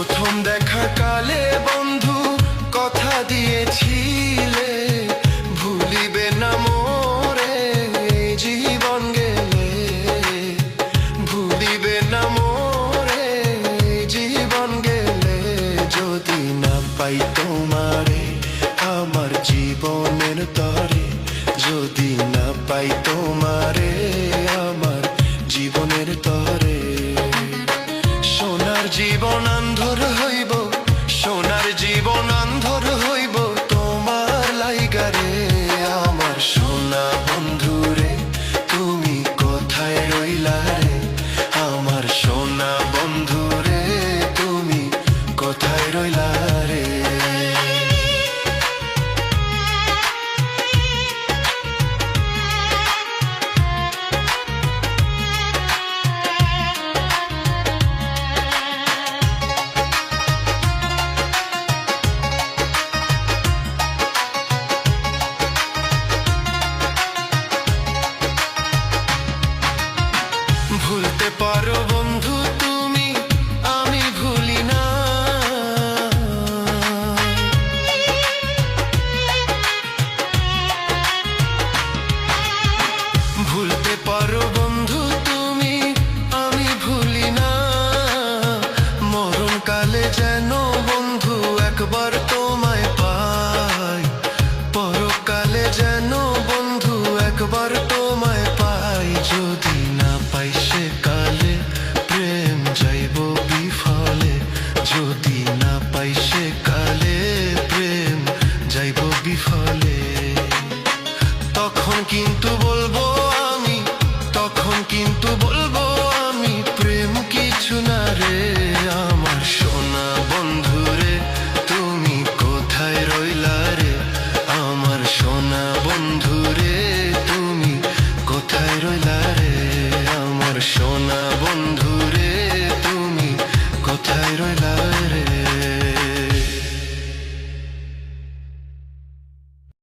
প্রথম দেখা কালে বন্ধু কথা দিয়েছিলে, ভুলিবে না মোরে জীবন গেলে, ভুলিবে না মোরে জীবন গেলে। যদি না পাই তোমারে আমার জীবনের তরে, যদি না পাই তোমারে আমার জীবনের তরে। সোনার জীবন অন্ধর হইব, সোনার জীবন অন্ধর হইব তোমার লাইগারে। আমার সোনা বন্ধুরে তুমি কোথায় রইলা রে, আমার সোনা বন্ধুরে তুমি কোথায় রইলা রে। ভুলতে পারো বন্ধু তুমি, আমি ভুলি না। ভুলতে পারো বন্ধু তুমি, আমি ভুলি না। মরণকালে যেন বন্ধু একবার তোমায় পাই, পরকালে যেন বন্ধু একবার তোমায় পাই। যদি না পাই সে কালে প্রেম যাইব বিফলে, যদি না পাই সে কালে প্রেম যাইব বিফলে। তখন কিন্তু বলবো আমি, তখন কিন্তু বলবো আমি প্রেম কিছু না রে। আমার সোনা বন্ধুরে তুমি কোথায় রইলা রে, আমার সোনা বন্ধুরে তুমি কোথায় রইলা রে, আমার সোনা বন্ধুরে তুমি কোথায় রইলা।